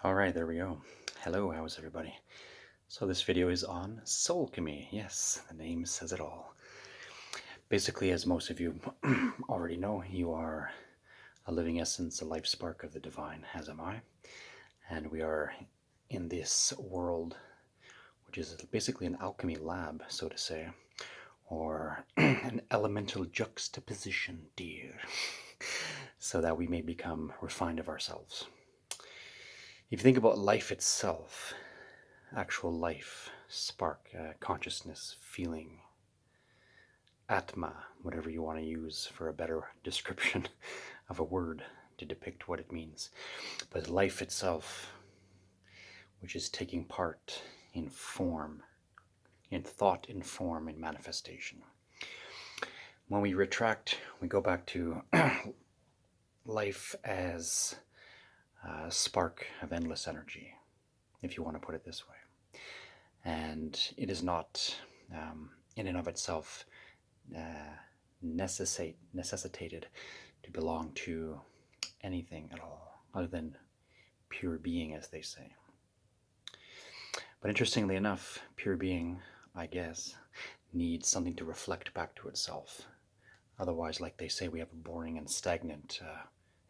All right, there we go. Hello, how's everybody? So this video is on Soulchemy. Yes, the name says it all. Basically, as most of you already know, you are a living essence, a life spark of the divine, as am I. And we are in this world, which is basically an alchemy lab, so to say, or an elemental juxtaposition, dear, so that we may become refined of ourselves. If you think about life itself, actual life, spark, consciousness, feeling, atma, whatever you want to use for a better description of a word to depict what it means. But life itself, which is taking part in form, in thought, in form, in manifestation. When we retract, we go back to life as a spark of endless energy, if you want to put it this way. And it is not, in and of itself, necessitated to belong to anything at all, other than pure being, as they say. But interestingly enough, pure being, I guess, needs something to reflect back to itself. Otherwise, like they say, we have a boring and stagnant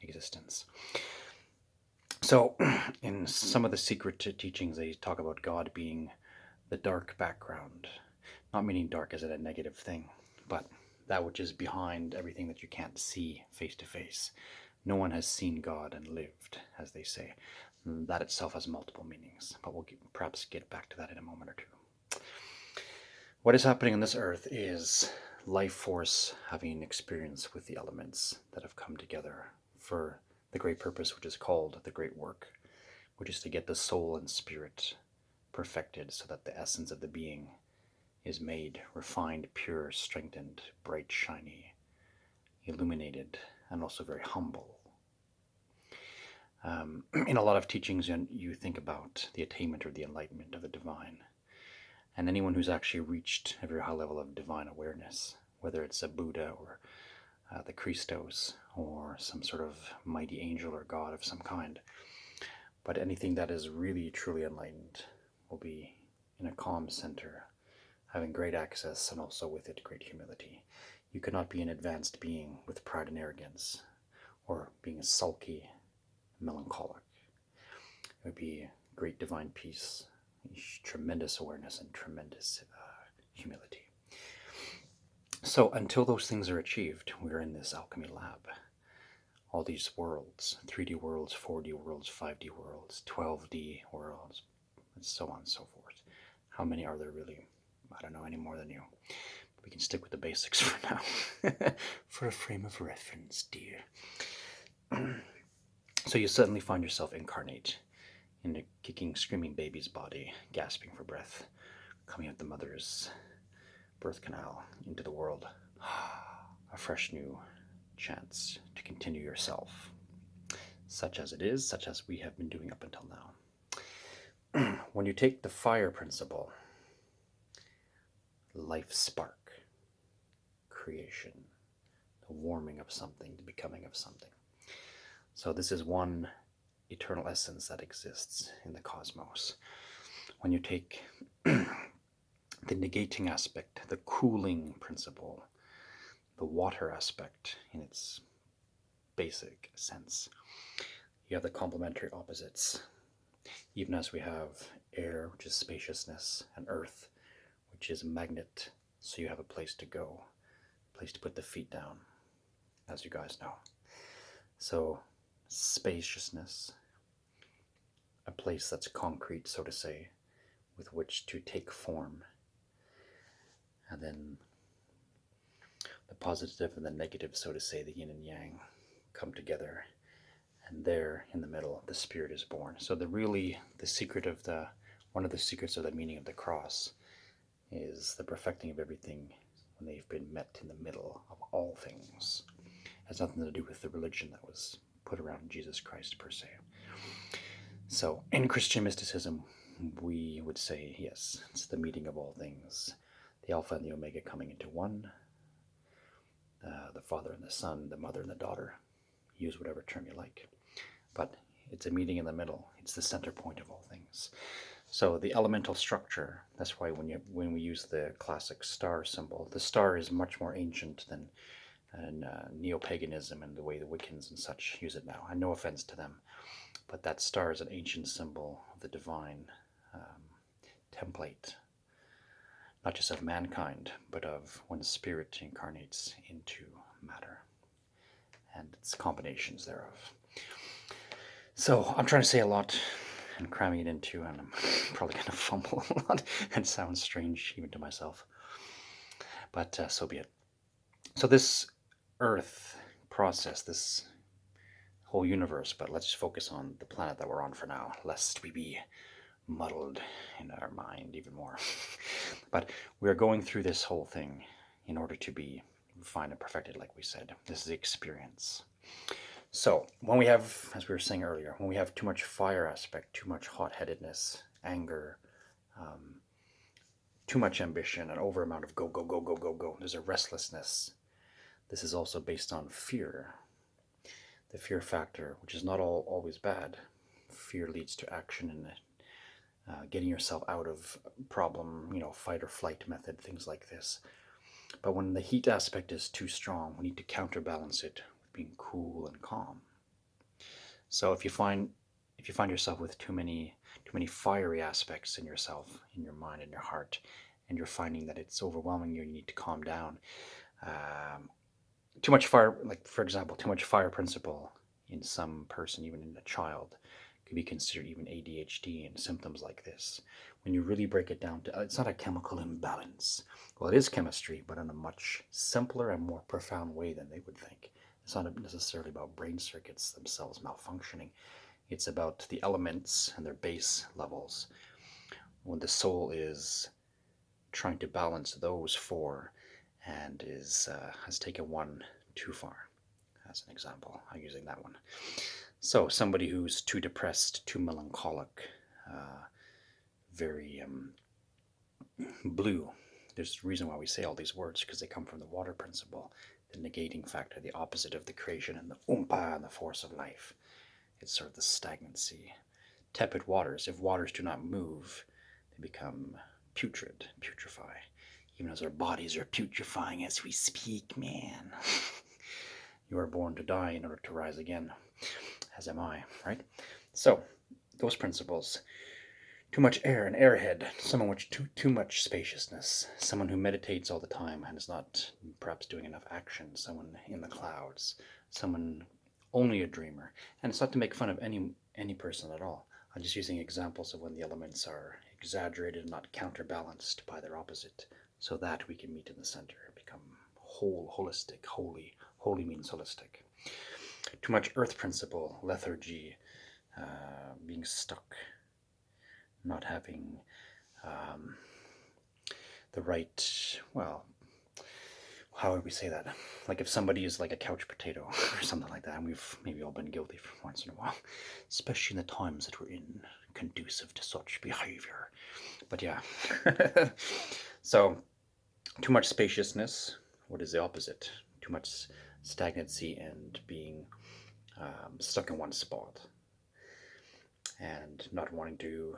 existence. So, in some of the secret teachings, they talk about God being the dark background. Not meaning dark as in a negative thing, but that which is behind everything that you can't see face to face. No one has seen God and lived, as they say. That itself has multiple meanings, but we'll perhaps get back to that in a moment or two. What is happening on this earth is life force having experience with the elements that have come together for the great purpose, which is called the great work, which is to get the soul and spirit perfected so that the essence of the being is made refined, pure, strengthened, bright, shiny, illuminated, and also very humble. In a lot of teachings, you think about the attainment or the enlightenment of the divine. And anyone who's actually reached a very high level of divine awareness, whether it's a Buddha or the Christos or some sort of mighty angel or God of some kind, but anything that is really truly enlightened will be in a calm center, having great access and also with it great humility. You cannot be an advanced being with pride and arrogance, or being a sulky, melancholic. It would be great divine peace, tremendous awareness, and tremendous humility. So until those things are achieved, we're in this alchemy lab. All these worlds, 3D worlds, 4D worlds, 5D worlds, 12D worlds, and so on and so forth. How many are there really? I don't know any more than you. We can stick with the basics for now. For a frame of reference, dear. So you suddenly find yourself incarnate in a kicking, screaming baby's body, gasping for breath, coming out the mother's birth canal into the world. A fresh new chance to continue yourself, such as it is, such as we have been doing up until now. When you take the fire principle, life spark, creation, the warming of something, the becoming of something. So this is one eternal essence that exists in the cosmos. When you take the negating aspect, the cooling principle, the water aspect in its basic sense, you have the complementary opposites. Even as we have air, which is spaciousness, and earth, which is a magnet, so you have a place to go, a place to put the feet down, as you guys know. So spaciousness, a place that's concrete, so to say, with which to take form. And then the positive and the negative, so to say, the yin and yang, come together. And there, in the middle, the spirit is born. So the secret of one of the secrets of the meaning of the cross is the perfecting of everything when they've been met in the middle of all things. It has nothing to do with the religion that was put around Jesus Christ per se. So in Christian mysticism, we would say, yes, it's the meeting of all things, the Alpha and the Omega coming into one, the Father and the Son, the Mother and the Daughter. Use whatever term you like. But It's a meeting in the middle. It's the center point of all things. So the elemental structure, that's why when we use the classic star symbol, the star is much more ancient than neo-paganism and the way the Wiccans and such use it now. And no offense to them, but that star is an ancient symbol of the divine template, not just of mankind, but of when spirit incarnates into matter and its combinations thereof. So I'm trying to say a lot and cramming it into, and I'm probably going to fumble a lot and sound strange even to myself. But so be it. So this Earth process, this whole universe, but let's focus on the planet that we're on for now, lest we be muddled in our mind even more. But we're going through this whole thing in order to be refined and perfected, like we said. This is the experience. So when we have, as we were saying earlier, when we have too much fire aspect, too much hot-headedness, anger, too much ambition, an over amount of go, go, go, go, go, go, there's a restlessness. This is also based on fear. The fear factor, which is not always bad. Fear leads to action and getting yourself out of problem, fight or flight method, things like this. But when the heat aspect is too strong, we need to counterbalance it with being cool and calm. So if you find yourself with too many fiery aspects in yourself, in your mind, in your heart, and you're finding that it's overwhelming you, you need to calm down. Too much fire, like for example, too much fire principle in some person, even in a child, could be considered even ADHD and symptoms like this. When you really break it down to, it's not a chemical imbalance. Well, it is chemistry, but in a much simpler and more profound way than they would think. It's not necessarily about brain circuits themselves malfunctioning. It's about the elements and their base levels. When the soul is trying to balance those four and has taken one too far. As an example, I'm using that one. So somebody who's too depressed, too melancholic, very blue. There's a reason why we say all these words, because they come from the water principle, the negating factor, the opposite of the creation, and the oompa and the force of life. It's sort of the stagnancy. Tepid waters, if waters do not move, they become putrid, putrefy. Even as our bodies are putrefying as we speak, man. You are born to die in order to rise again, as am I, right? So, those principles. Too much air, an airhead, someone with too much spaciousness, someone who meditates all the time and is not perhaps doing enough action, someone in the clouds, someone only a dreamer. And it's not to make fun of any person at all. I'm just using examples of when the elements are exaggerated and not counterbalanced by their opposite, so that we can meet in the center, become whole, holistic, holy. Holy means holistic. Too much earth principle, lethargy, being stuck, not having the right, well, how would we say that? Like if somebody is like a couch potato or something like that, and we've maybe all been guilty for once in a while, especially in the times that we're in, conducive to such behavior. But yeah. So, too much spaciousness, what is the opposite? Too much stagnancy and being stuck in one spot and not wanting to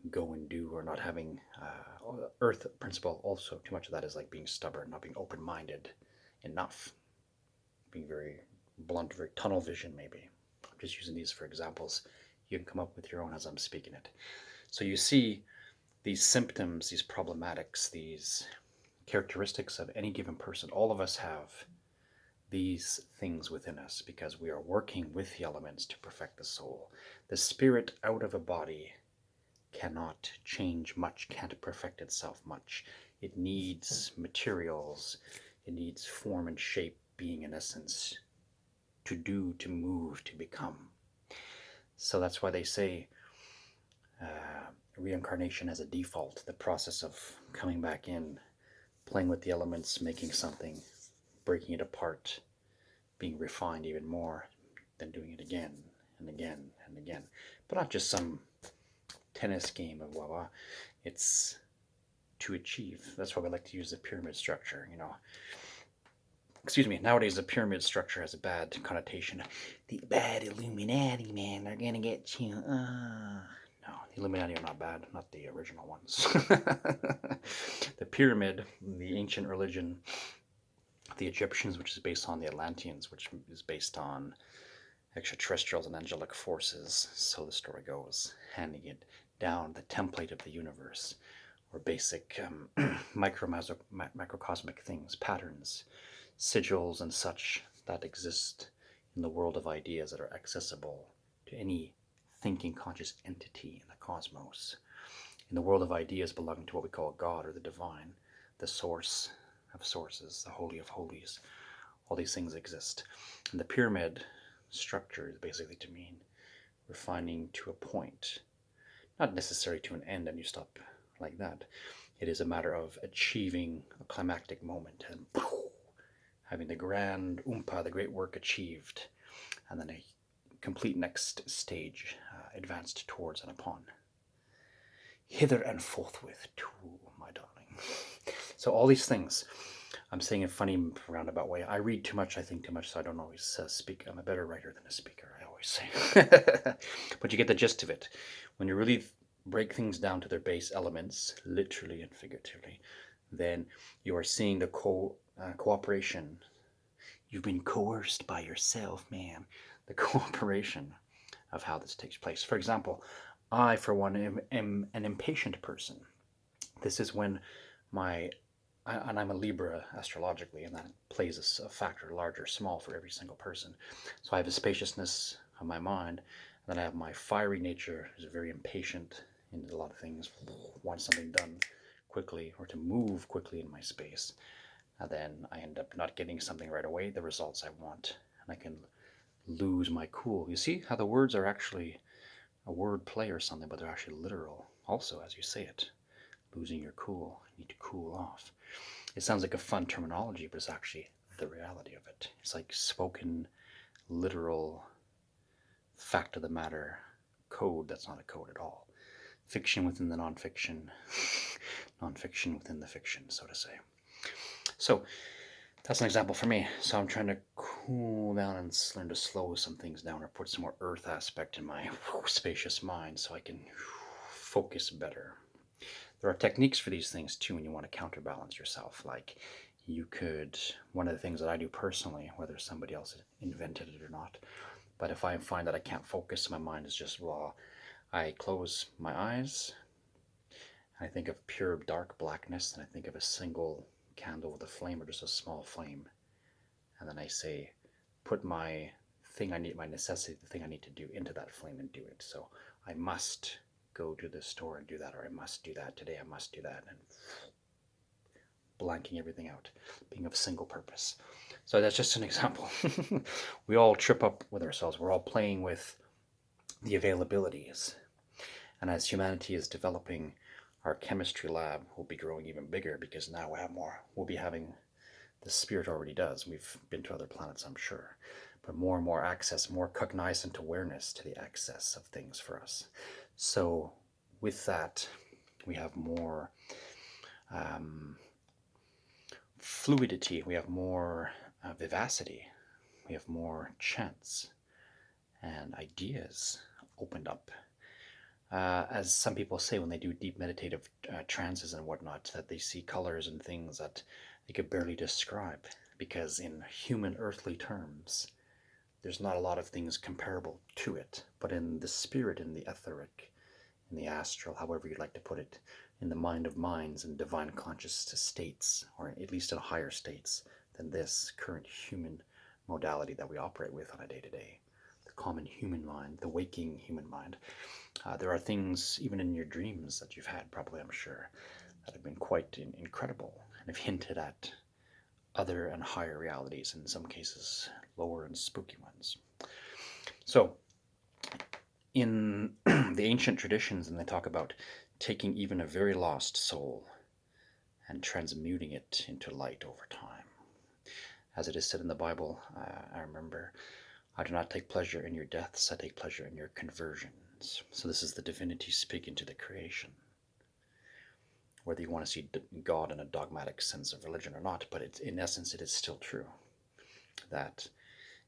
go and do, or not having earth principle. Also, too much of that is like being stubborn, not being open-minded enough, being very blunt, very tunnel vision maybe. I'm just using these for examples. You can come up with your own as I'm speaking it. So you see these symptoms, these problematics, these characteristics of any given person. All of us have these things within us because we are working with the elements to perfect the soul. The spirit out of a body cannot change much, can't perfect itself much. It needs materials, it needs form and shape, being in essence, to do, to move, to become. So that's why they say reincarnation as a default, the process of coming back in, playing with the elements, making something, breaking it apart, being refined even more, then doing it again and again and again. But not just some tennis game of blah. It's to achieve. That's why we like to use the pyramid structure. excuse me, nowadays the pyramid structure has a bad connotation. The bad Illuminati, man, they're gonna get you. No, the Illuminati are not bad, not the original ones. The pyramid, the ancient religion, the Egyptians, which is based on the Atlanteans, which is based on extraterrestrials and angelic forces, so the story goes, handing it down the template of the universe, or basic microcosmic things, patterns, sigils, and such that exist in the world of ideas that are accessible to any thinking conscious entity in the cosmos. In the world of ideas belonging to what we call God or the divine, the source of sources, the holy of holies, all these things exist. And the pyramid structure is basically to mean refining to a point, not necessarily to an end and you stop like that. It is a matter of achieving a climactic moment and having the grand oompa, the great work achieved, and then a complete next stage advanced towards and upon. Hither and forthwith too, my darling. So all these things, I'm saying in a funny roundabout way. I read too much, I think too much, so I don't always speak. I'm a better writer than a speaker, I always say. But you get the gist of it. When you really break things down to their base elements, literally and figuratively, then you are seeing the cooperation. You've been coerced by yourself, man. The cooperation of how this takes place. For example, I, for one, am an impatient person. This is when and I'm a Libra astrologically, and that plays a factor, large or small, for every single person. So I have a spaciousness of my mind, and then I have my fiery nature, who's very impatient in a lot of things, wants something done quickly or to move quickly in my space. And then I end up not getting something right away, the results I want, and I can lose my cool. You see how the words are actually a word play or something, but they're actually literal also as you say it. Losing your cool, you need to cool off. It sounds like a fun terminology, but it's actually the reality of it. It's like spoken, literal, fact of the matter code that's not a code at all. Fiction within the nonfiction, nonfiction within the fiction, so to say. So that's an example for me. So I'm trying to cool down and learn to slow some things down or put some more earth aspect in my spacious mind so I can focus better. There are techniques for these things too when you want to counterbalance yourself. Like you could, one of the things that I do personally, whether somebody else invented it or not, but if I find that I can't focus, my mind is just raw, I close my eyes, and I think of pure dark blackness, and I think of a single candle with a flame or just a small flame, and then I say, put my thing I need, my necessity, the thing I need to do into that flame and do it. So I must go to the store and do that, or I must do that today, I must do that, and blanking everything out, being of single purpose. So that's just an example. We all trip up with ourselves. We're all playing with the availabilities. And as humanity is developing, our chemistry lab will be growing even bigger because now we have more. We'll be having, the spirit already does. We've been to other planets, I'm sure. But more and more access, more cognizant awareness to the access of things for us. So with that, we have more fluidity, we have more vivacity, we have more chance and ideas opened up. As some people say when they do deep meditative trances and whatnot, that they see colors and things that they could barely describe, because in human earthly terms, there's not a lot of things comparable to it. But in the spirit, in the etheric, in the astral, however you'd like to put it, in the mind of minds and divine conscious states, or at least in higher states than this current human modality that we operate with on a day-to-day, the common human mind, the waking human mind. There are things, even in your dreams that you've had, probably, I'm sure, that have been quite incredible and have hinted at other and higher realities, in some cases lower and spooky ones. So in the ancient traditions, and they talk about taking even a very lost soul and transmuting it into light over time. As it is said in the Bible, I remember, I do not take pleasure in your deaths, I take pleasure in your conversions. So this is the divinity speaking to the creation. Whether you want to see God in a dogmatic sense of religion or not, but in essence it is still true. that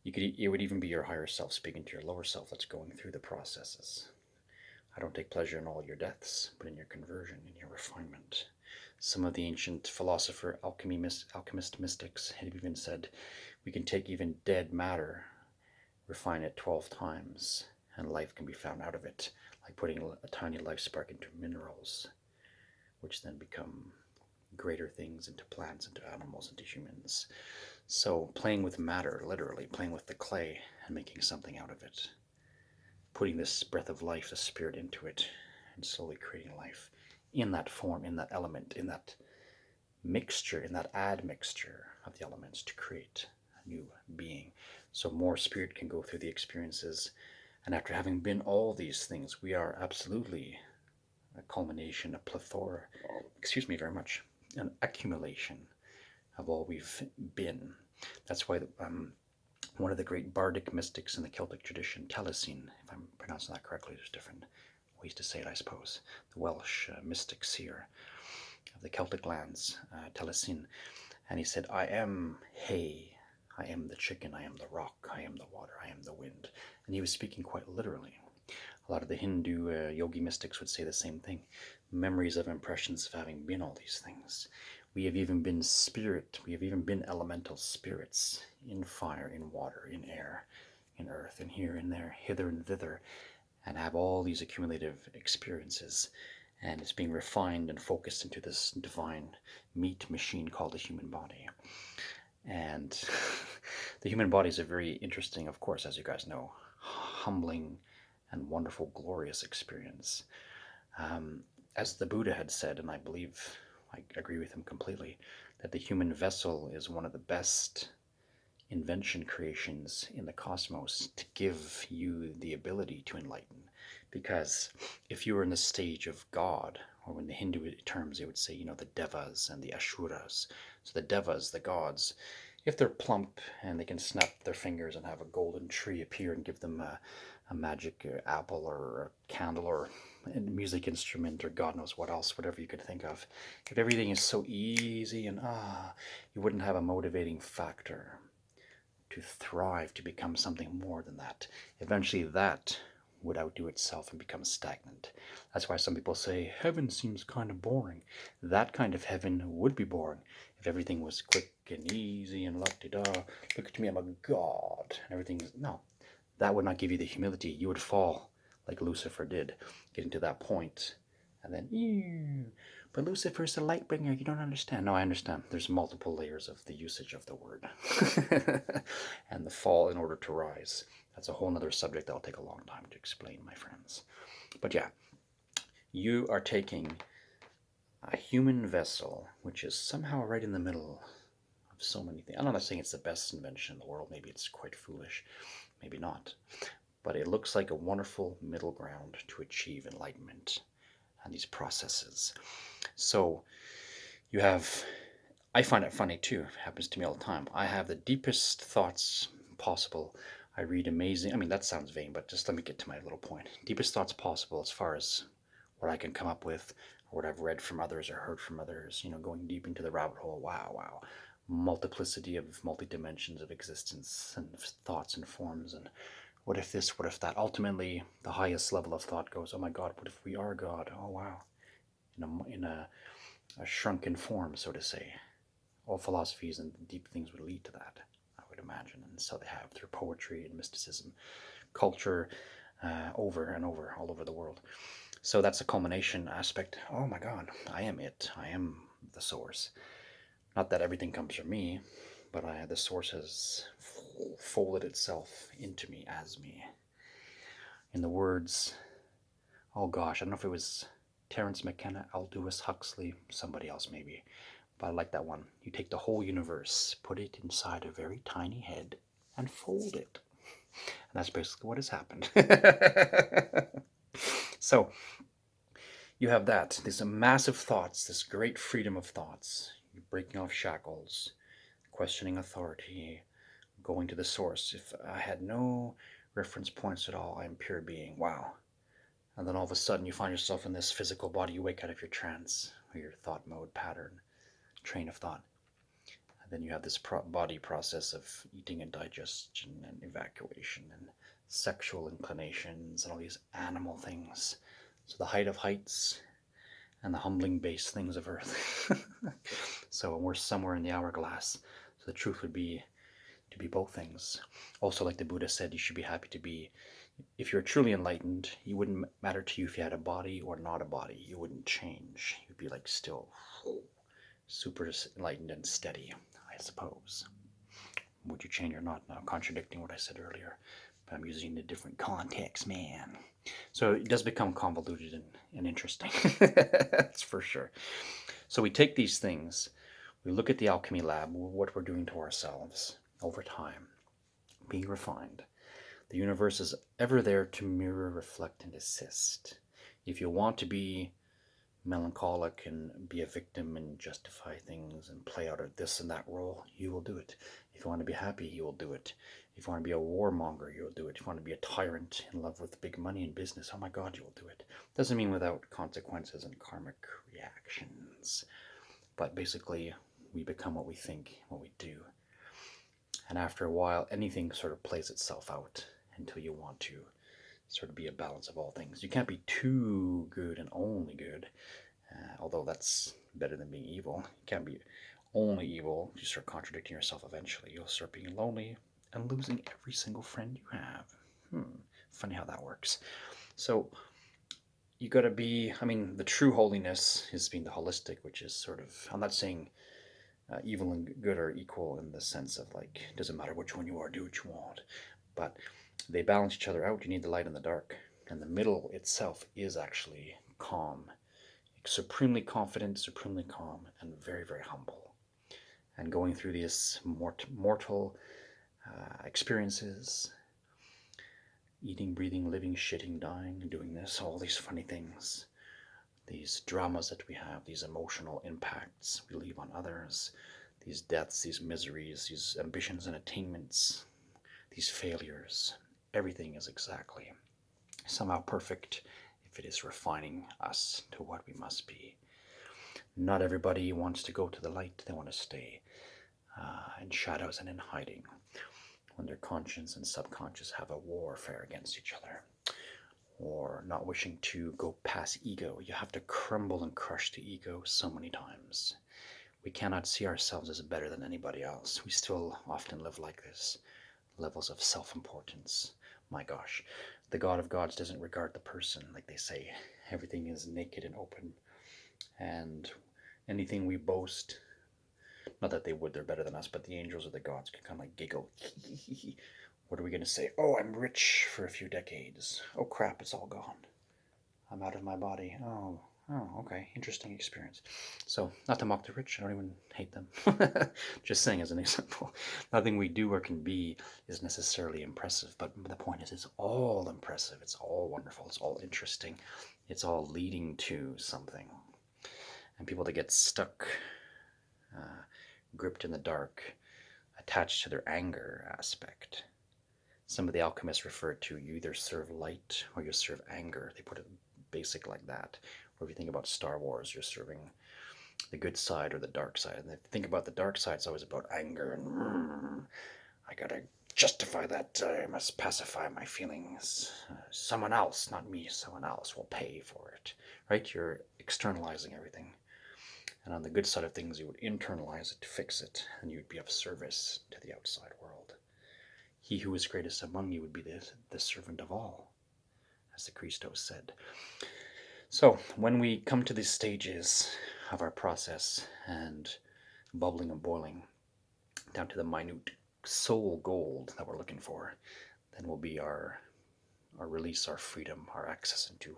it would even be your higher self speaking to your lower self that's going through the processes. I don't take pleasure in all your deaths, but in your conversion, in your refinement. Some of the ancient alchemist mystics have even said we can take even dead matter, refine it 12 times, and life can be found out of it, like putting a tiny life spark into minerals, which then become greater things, into plants, into animals, into humans. So playing with matter, literally playing with the clay and making something out of it, putting this breath of life, the spirit, into it, and slowly creating life in that form, in that element, in that mixture, in that admixture of the elements to create a new being. So more spirit can go through the experiences. And after having been all these things, we are absolutely a culmination, a plethora, excuse me very much, an accumulation of all we've been. That's why one of the great bardic mystics in the Celtic tradition, Taliesin, if I'm pronouncing that correctly, there's different ways to say it, I suppose, the Welsh mystic seer of the Celtic lands, Taliesin, and he said, I am hay, I am the chicken, I am the rock, I am the water, I am the wind. And he was speaking quite literally. A lot of the Hindu yogi mystics would say the same thing. Memories of impressions of having been all these things. We have even been spirit, we have even been elemental spirits in fire, in water, in air, in earth, and here and there, hither and thither, and have all these accumulative experiences. And it's being refined and focused into this divine meat machine called the human body. And the human body is a very interesting, of course, as you guys know, humbling and wonderful, glorious experience. As the Buddha had said, and I believe I agree with him completely, that the human vessel is one of the best invention creations in the cosmos to give you the ability to enlighten. Because if you were in the stage of God, or in the Hindu terms, they would say, the Devas and the Asuras. So the Devas, the gods, if they're plump and they can snap their fingers and have a golden tree appear and give them a magic apple or a candle or a music instrument or God knows what else, whatever you could think of. If everything is so easy and you wouldn't have a motivating factor to thrive, to become something more than that. Eventually that would outdo itself and become stagnant. That's why some people say heaven seems kind of boring. That kind of heaven would be boring if everything was quick and easy and la-di-da. Look at me, I'm a god. And everything's no. That would not give you the humility. You would fall like Lucifer did, getting to that point, and then, ew. But Lucifer's a light bringer, you don't understand. No, I understand. There's multiple layers of the usage of the word. And the fall in order to rise. That's a whole other subject that'll take a long time to explain, my friends. But yeah, you are taking a human vessel, which is somehow right in the middle of so many things. I'm not saying it's the best invention in the world. Maybe it's quite foolish. Maybe not. But it looks like a wonderful middle ground to achieve enlightenment and these processes. So you have, I find it funny too, it happens to me all the time. I have the deepest thoughts possible. I read amazing, that sounds vain, but just let me get to my little point. Deepest thoughts possible as far as what I can come up with, or what I've read from others or heard from others, going deep into the rabbit hole. Wow. Multiplicity of multi-dimensions of existence and thoughts and forms, and what if this, what if that? Ultimately, the highest level of thought goes, oh my God, what if we are God? Oh wow. In a shrunken form, so to say. All philosophies and deep things would lead to that, I would imagine. And so they have through poetry and mysticism, culture, over and over, all over the world. So that's a culmination aspect. Oh my God, I am it. I am the source. Not that everything comes from me, but the source has folded itself into me as me. In the words, oh gosh, I don't know if it was Terence McKenna, Aldous Huxley, somebody else maybe, but I like that one. You take the whole universe, put it inside a very tiny head, and fold it. And that's basically what has happened. So, you have that, these massive thoughts, this great freedom of thoughts. You're breaking off shackles, questioning authority, going to the source. If I had no reference points at all, I'm pure being. Wow. And then all of a sudden you find yourself in this physical body. You wake out of your trance, or your thought mode pattern, train of thought. And Then you have this body process of eating and digestion and evacuation and sexual inclinations and all these animal things. So the height of heights and the humbling base things of earth. So we're somewhere in the hourglass. So the truth would be to be both things. Also, like the Buddha said, you should be happy to be. If you're truly enlightened, it wouldn't matter to you if you had a body or not a body. You wouldn't change. You'd be like still super enlightened and steady, I suppose. Would you change or not? Now, contradicting what I said earlier, but I'm using a different context, man. So it does become convoluted and interesting. That's for sure. So we take these things, we look at the alchemy lab, what we're doing to ourselves over time, being refined. The universe is ever there to mirror, reflect, and assist. If you want to be melancholic and be a victim and justify things and play out this and that role, you will do it. If you want to be happy, you will do it. If you want to be a warmonger, you will do it. If you want to be a tyrant in love with big money and business, oh my God, you will do it. Doesn't mean without consequences and karmic reactions. But basically, we become what we think, what we do. And after a while, anything sort of plays itself out until you want to sort of be a balance of all things. You can't be too good and only good, although that's better than being evil. You can't be only evil. You start contradicting yourself eventually. You'll start being lonely and losing every single friend you have. Funny how that works. So you got to be, I mean, the true holiness is being the holistic, which is sort of, I'm not saying evil and good are equal in the sense of like, it doesn't matter which one you are, do what you want. But they balance each other out. You need the light and the dark. And the middle itself is actually calm. Supremely confident, supremely calm, and very, very humble. And going through these mortal experiences, eating, breathing, living, shitting, dying, doing this, all these funny things, these dramas that we have, these emotional impacts we leave on others, these deaths, these miseries, these ambitions and attainments, these failures, everything is exactly somehow perfect if it is refining us to what we must be. Not everybody wants to go to the light. They want to stay in shadows and in hiding when their conscience and subconscious have a warfare against each other, or not wishing to go past ego. You have to crumble and crush the ego so many times. We cannot see ourselves as better than anybody else. We still often live like this. Levels of self-importance. My gosh, the God of gods doesn't regard the person. Like they say, everything is naked and open. And anything we boast, not that they would, they're better than us, but the angels or the gods can kind of like giggle. What are we going to say? Oh, I'm rich for a few decades. Oh crap, it's all gone. I'm out of my body. Oh, okay, interesting experience. So, not to mock the rich, I don't even hate them. Just saying as an example. Nothing we do or can be is necessarily impressive, but the point is it's all impressive, it's all wonderful, it's all interesting, it's all leading to something. And people that get stuck, gripped in the dark, attached to their anger aspect. Some of the alchemists refer to you either serve light or you serve anger. They put it basic like that. Or if you think about Star Wars, you're serving the good side or the dark side. And if you think about the dark side, it's always about anger and I gotta justify that. I must pacify my feelings. Someone else, not me, someone else will pay for it. Right? You're externalizing everything. And on the good side of things, you would internalize it to fix it, and you'd be of service to the outside world. He who is greatest among you would be the servant of all, as the Christos said. So when we come to these stages of our process and bubbling and boiling down to the minute soul gold that we're looking for, then will be our release, our freedom, our access into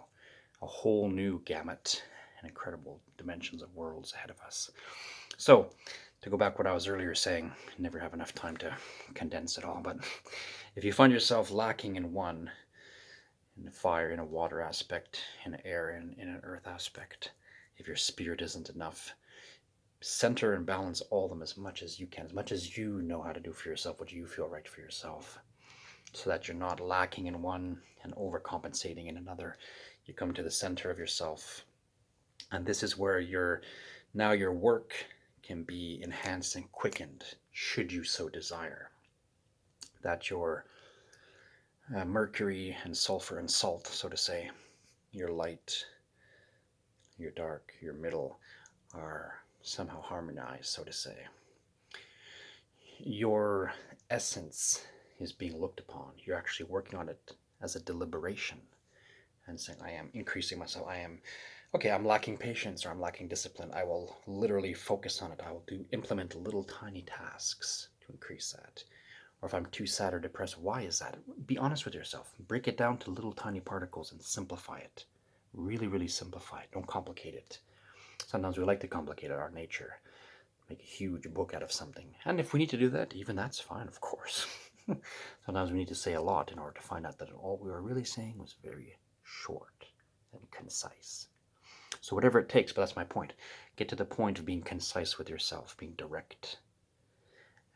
a whole new gamut and incredible dimensions of worlds ahead of us. So to go back what I was earlier saying, never have enough time to condense it all, but if you find yourself lacking in one, in a fire, in a water aspect, in air, in an earth aspect, if your spirit isn't enough, center and balance all of them as much as you can, as much as you know how to do for yourself, what you feel right for yourself, so that you're not lacking in one and overcompensating in another. You come to the center of yourself, and this is where your work can be enhanced and quickened should you so desire. That your mercury and sulfur and salt, so to say, your light, your dark, your middle, are somehow harmonized, so to say. Your essence is being looked upon. You're actually working on it as a deliberation and saying, I am increasing myself. I'm lacking patience or I'm lacking discipline. I will literally focus on it. I will implement little tiny tasks to increase that. Or if I'm too sad or depressed, why is that? Be honest with yourself. Break it down to little tiny particles and simplify it. Really, really simplify it. Don't complicate it. Sometimes we like to complicate it, our nature. Make a huge book out of something. And if we need to do that, even that's fine, of course. Sometimes we need to say a lot in order to find out that all we were really saying was very short and concise. So whatever it takes, but that's my point. Get to the point of being concise with yourself, being direct,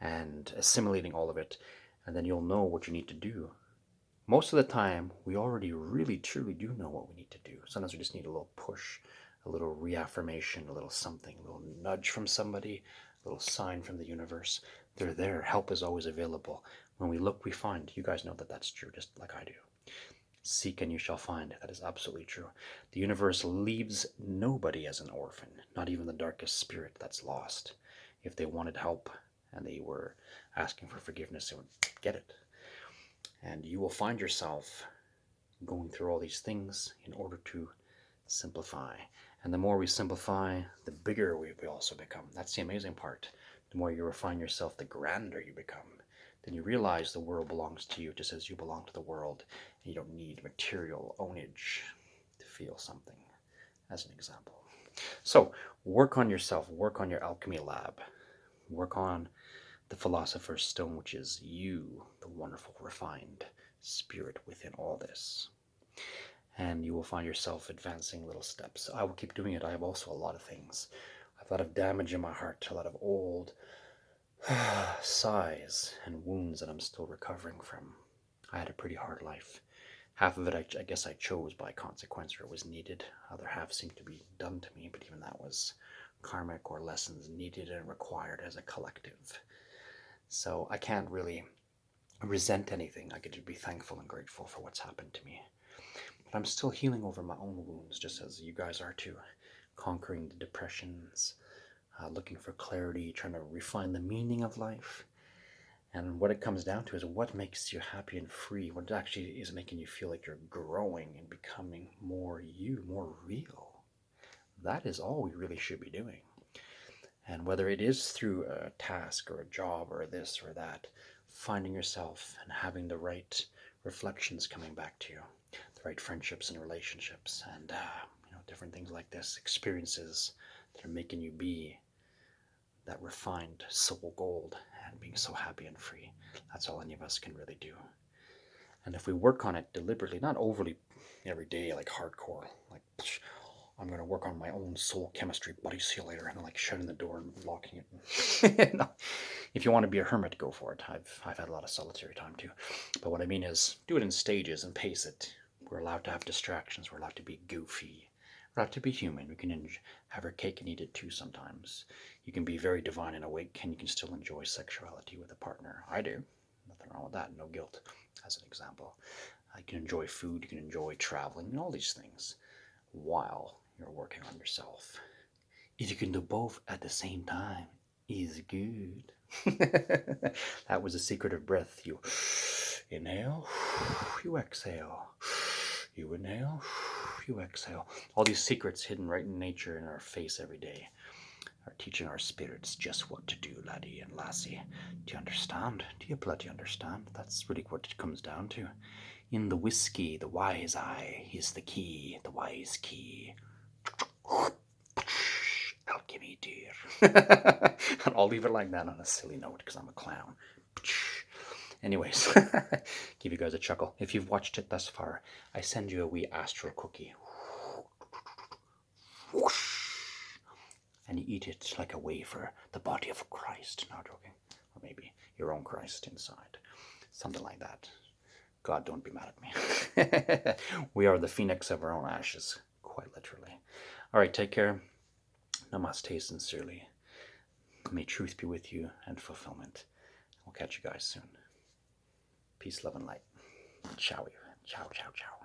and assimilating all of it, and then you'll know what you need to do. Most of the time, we already really truly do know what we need to do. Sometimes we just need a little push, a little reaffirmation, a little something, a little nudge from somebody, a little sign from the universe. They're there. Help is always available. When we look, we find. You guys know that that's true, just like I do. Seek and you shall find. That is absolutely true. The universe leaves nobody as an orphan, not even the darkest spirit that's lost. If they wanted help and they were asking for forgiveness, they would get it. And you will find yourself going through all these things in order to simplify. And the more we simplify, the bigger we also become. That's the amazing part. The more you refine yourself, the grander you become. Then you realize the world belongs to you just as you belong to the world. And you don't need material ownage to feel something, as an example. So work on yourself. Work on your alchemy lab. Work on the philosopher's stone, which is you, the wonderful, refined spirit within all this. And you will find yourself advancing little steps. I will keep doing it. I have also a lot of things. I have a lot of damage in my heart, a lot of old sighs and wounds that I'm still recovering from. I had a pretty hard life. Half of it I guess I chose by consequence, or it was needed. Other half seemed to be done to me, but even that was karmic or lessons needed and required as a collective. So I can't really resent anything. I get to be thankful and grateful for what's happened to me. But I'm still healing over my own wounds, just as you guys are too. Conquering the depressions, looking for clarity, trying to refine the meaning of life. And what it comes down to is what makes you happy and free, what actually is making you feel like you're growing and becoming more you, more real. That is all we really should be doing. And whether it is through a task or a job or this or that, finding yourself and having the right reflections coming back to you, the right friendships and relationships, and different things like this, experiences that are making you be that refined soul gold and being so happy and free. That's all any of us can really do. And if we work on it deliberately, not overly every day, like hardcore, like I'm going to work on my own soul chemistry, buddy, see you later, and like shutting the door and locking it. No. If you want to be a hermit, go for it. I've had a lot of solitary time too. But what I mean is, do it in stages and pace it. We're allowed to have distractions. We're allowed to be goofy. We're allowed to be human. We can have our cake and eat it too sometimes. You can be very divine and awake, and you can still enjoy sexuality with a partner. I do. Nothing wrong with that. No guilt, as an example. You can enjoy food. You can enjoy traveling, and all these things while you're working on yourself. If you can do both at the same time, is good. That was the secret of breath. You inhale, you exhale. You inhale, you exhale. All these secrets hidden right in nature in our face every day are teaching our spirits just what to do, laddie and lassie. Do you understand? Do you bloody understand? That's really what it comes down to. In the whiskey, the wise eye is the key, the wise key. Alchemy, dear. And I'll leave it like that on a silly note because I'm a clown. Anyways, give you guys a chuckle. If you've watched it thus far, I send you a wee astral cookie. And you eat it like a wafer, the body of Christ. Not joking. Or maybe your own Christ inside. Something like that. God, don't be mad at me. We are the phoenix of our own ashes, quite literally. All right, take care. Namaste sincerely. May truth be with you and fulfillment. We'll catch you guys soon. Peace, love, and light. Ciao. Ciao, ciao, ciao.